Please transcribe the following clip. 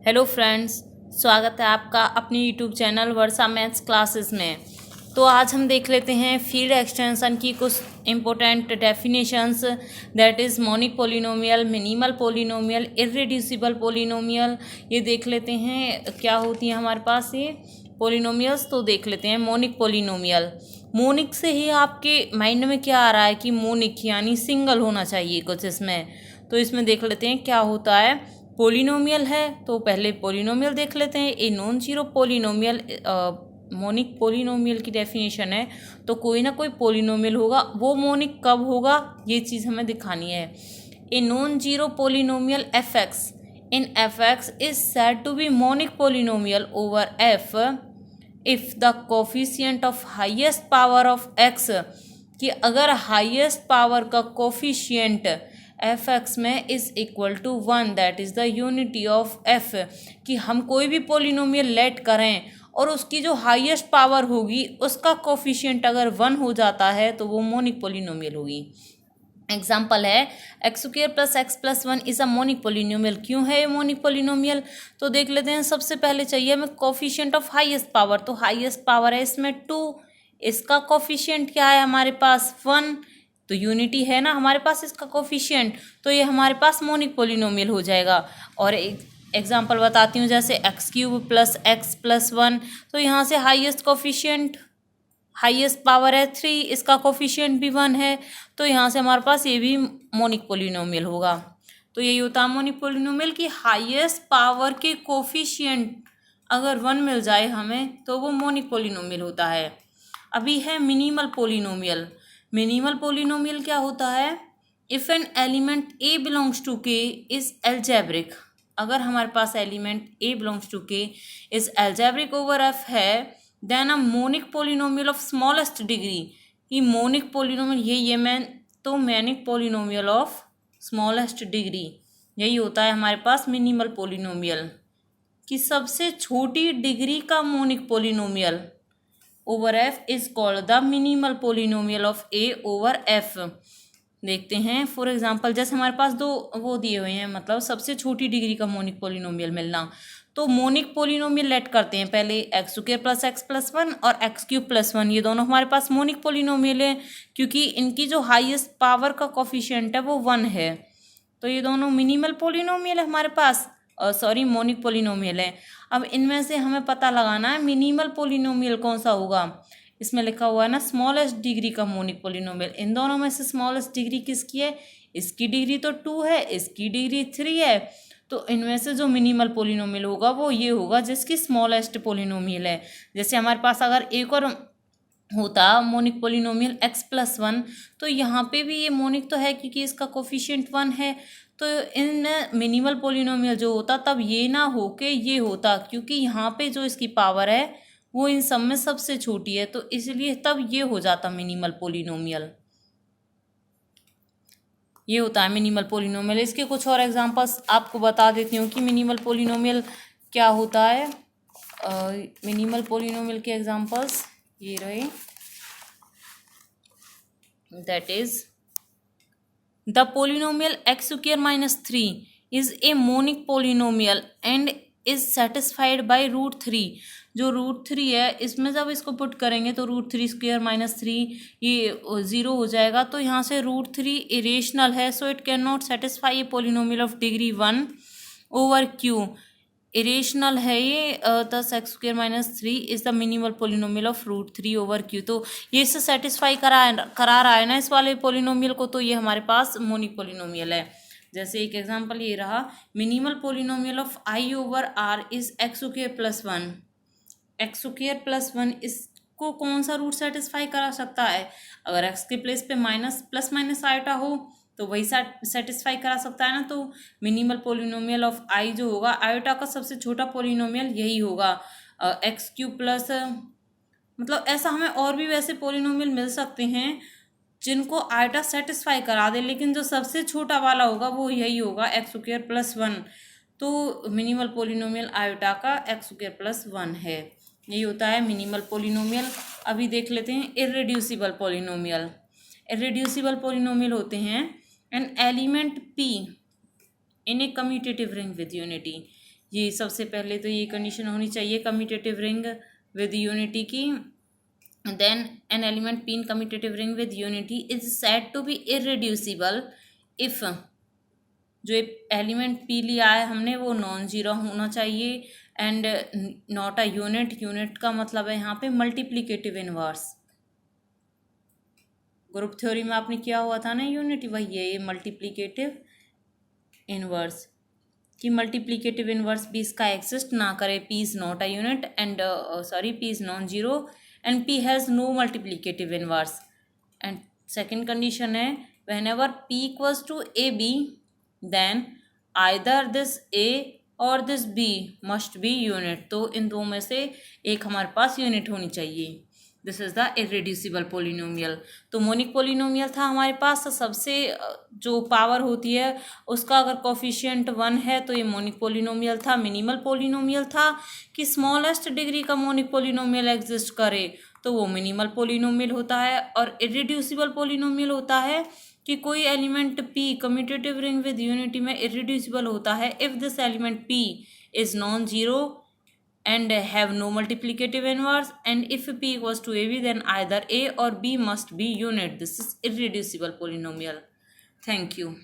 Hello friends, स्वागत है आपका अपनी यूट्यूब चैनल वर्षा मैथ्स क्लासेस में। तो आज हम देख लेते हैं फील्ड एक्सटेंशन की कुछ important definitions, that is monic polynomial, minimal polynomial, irreducible polynomial. ये देख लेते हैं क्या होती है हमारे पास ये पोलिनोमियल्स। तो देख लेते हैं मोनिक पोलिनोमियल। मोनिक से ही आपके माइंड में क्या आ रहा है कि मोनिक यानी सिंगल होना चाहिए कुछ इसमें। तो इसमें देख लेते हैं क्या होता है। पोलिनोमियल है तो पहले पोलिनोमियल देख लेते हैं। A non zero polynomial, monic polynomial की डेफिनेशन है तो कोई ना कोई पोलिनोमियल होगा। वो मोनिक कब होगा ये चीज़ हमें दिखानी है। A non zero polynomial F X in F X is said to be monic polynomial over F if the coefficient of highest power of X, कि अगर हाईएस्ट पावर का कोफिशिएंट एफ एक्स में is equal to 1, that is the unity of F. कि हम कोई भी polynomial late करें और उसकी जो हाईएस्ट पावर होगी उसका कोफिशिएंट अगर 1 हो जाता है तो वो मोनिक पोलिनोमियल होगी। एग्जाम्पल है X square plus X plus 1 is a monic polynomial. क्यों है ये मोनिक पोलिनोमियल? तो देख लेते हैं। सबसे पहले चाहिए हमें कोफिशिएंट ऑफ हाईएस्ट पावर, तो हाईएस्ट पावर है इसमें 2, इसका कोफिशिएंट क्या है हमारे पास 1, तो यूनिटी है ना हमारे पास इसका कोफिशिएंट, तो ये हमारे पास मोनिक पोलिनोमियल हो जाएगा। और एग्जाम्पल बताती हूँ, जैसे x cube plus X plus 1, तो यहाँ से हाईएस्ट कोफिशिएंट, हाईएस्ट पावर है 3, इसका कोफिशिएंट भी 1 है, तो यहाँ से हमारे पास ये भी मोनिक पोलिनोमियल होगा। तो यही होता है मोनिक पोलिनोमियल की हाईएस्ट पावर के कोफिशिएंट अगर 1 मिल जाए हमें तो वो मोनिक पोलिनोमियल होता है। अभी है मिनिमल पोलिनोमियल। मिनिमल पोलिनोमियल क्या होता है? If an element A belongs to K is algebraic, अगर हमारे पास element A belongs to K is algebraic over F है, then a monic polynomial of smallest degree. ये मोनिक पोलिनोमियल ये monic polynomial of smallest degree, यही होता है हमारे पास मिनिमल पोलिनोमियल, कि सबसे छोटी डिग्री का monic polynomial over F is called the minimal polynomial of A over F. देखते हैं फॉर एग्जांपल, जैसे हमारे पास दो वो दिए हुए हैं, मतलब सबसे छोटी डिग्री का मोनिक पोलिनोमियल मिलना। तो मोनिक पोलिनोमियल लेट करते हैं पहले। X square plus X plus 1 और एक्स क्यूब प्लस 1, ये दोनों हमारे पास मोनिक पोलिनोमियल है क्योंकि इनकी जो हाईएस्ट पावर का कोफिशिएंट है वो 1 है। तो ये दोनों मिनिमल पोलिनोमियल है हमारे पास, मोनिक पोलिनोमियल है। अब इनमें से हमें पता लगाना है मिनिमल पोलिनोमियल कौन सा होगा। इसमें लिखा हुआ है ना स्मॉलेस्ट डिग्री का मोनिक पोलिनोमियल। इन दोनों में से स्मॉलेस्ट डिग्री किसकी है? इसकी डिग्री तो 2 है, इसकी डिग्री 3 है। तो इनमें से जो मिनिमल पोलिनोमियल होगा वो ये होगा जिसकी स्मॉलेस्ट पोलिनोमियल है। जैसे हमारे पास अगर एक और होता मोनिक पोलिनोमियल एक्स प्लस 1, तो यहाँ पे भी ये मोनिक तो है क्योंकि इसका कोफिशिएंट 1 है। तो इन मिनिमल पोलिनोमियल जो होता तब ये ना हो के ये होता, क्योंकि यहाँ पे जो इसकी पावर है वो इन सब में सबसे छोटी है, तो इसलिए तब ये हो जाता मिनिमल पोलिनोमियल। ये होता है मिनिमल पोलिनोमियल। इसके कुछ और एग्जांपल्स आपको बता देती हूँ कि मिनिमल पोलिनोमियल क्या होता है। मिनिमल पोलिनोमियल के एग्जांपल्स ये रहे, that is the polynomial X square minus 3 is a monic polynomial and is satisfied by √3। जो √3 है इसमें जब इसको पुट करेंगे तो √3 स्क्वायर माइनस 3 ये 0 हो जाएगा। तो यहाँ से √3 इरेशनल है, so it can not satisfy A polynomial of degree 1 over Q. Irrational है ये, दस x square minus 3 is the minimal polynomial of √3 over Q. तो ये इससे सेटिस्फाई करा रहा है ना इस वाले पोलिनोमियल को, तो ये हमारे पास मोनिक पोलिनोमियल है। जैसे एक एग्जांपल ये रहा, minimal polynomial of I over R is X square plus 1। X square plus 1 इसको कौन सा रूट सेटिस्फाई करा सकता है? अगर एक्स के प्लेस पे माइनस प्लस माइनस आइटा हो तो वही सेटिस्फाई करा सकता है ना। तो मिनिमल पोलिनोमियल ऑफ आई जो होगा, आयोटा का सबसे छोटा पोलिनोमियल यही होगा एक्स क्यूब प्लस, मतलब ऐसा हमें और भी वैसे पोलिनोमियल मिल सकते हैं जिनको आयोटा सेटिस्फाई करा दे, लेकिन जो सबसे छोटा वाला होगा वो यही होगा एक्स स्क्वायर प्लस 1। तो मिनिमल पोलिनोमियल आयोटा का एक्स स्क्वायर प्लस 1 है। यही होता है मिनिमल पोलिनोमियल। अभी देख लेते हैं इर्रेड्यूसिबल पोलिनोमियल। इर्रेड्यूसिबल पोलिनोमियल होते हैं an element p in a commutative ring with unity, ये सबसे पहले तो ये कंडीशन होनी चाहिए कम्यूटेटिव रिंग विद यूनिटी की। Then an element P in commutative ring with unity is said to be irreducible if, जो एलिमेंट पी लिया है हमने वो नॉन जीरो होना चाहिए and not a unit. Unit का मतलब है यहाँ पे मल्टीप्लिकेटिव इनवर्स। ग्रुप थ्योरी में आपने किया हुआ था ना यूनिट, वही है ये मल्टीप्लिकेटिव इनवर्स, कि मल्टीप्लिकेटिव इनवर्स भी इसका एग्जिस्ट ना करे। P is not a unit and P is non zero and P has no multiplicative inverse. And second condition है whenever p equals to ab then either this a और this b must be unit। तो इन दो में से एक हमारे पास unit होनी चाहिए। This is the irreducible polynomial. तो मोनिक पोलिनोमियल था हमारे पास, सबसे जो पावर होती है उसका अगर कोफिशिएंट 1 है तो ये मोनिक पोलिनोमियल था। मिनिमल पोलिनोमियल था कि स्मॉलेस्ट डिग्री का मोनिक पोलिनोमियल एग्जिस्ट करे तो वो मिनिमल पोलिनोमियल होता है। और इररिड्यूसिबल पोलिनोमियल होता है कि कोई element p commutative ring with unity में इररिड्यूसिबल होता है if this element p is non zero and have no multiplicative inverse, and if p equals to ab then either a or b must be unit. This is irreducible polynomial. Thank you.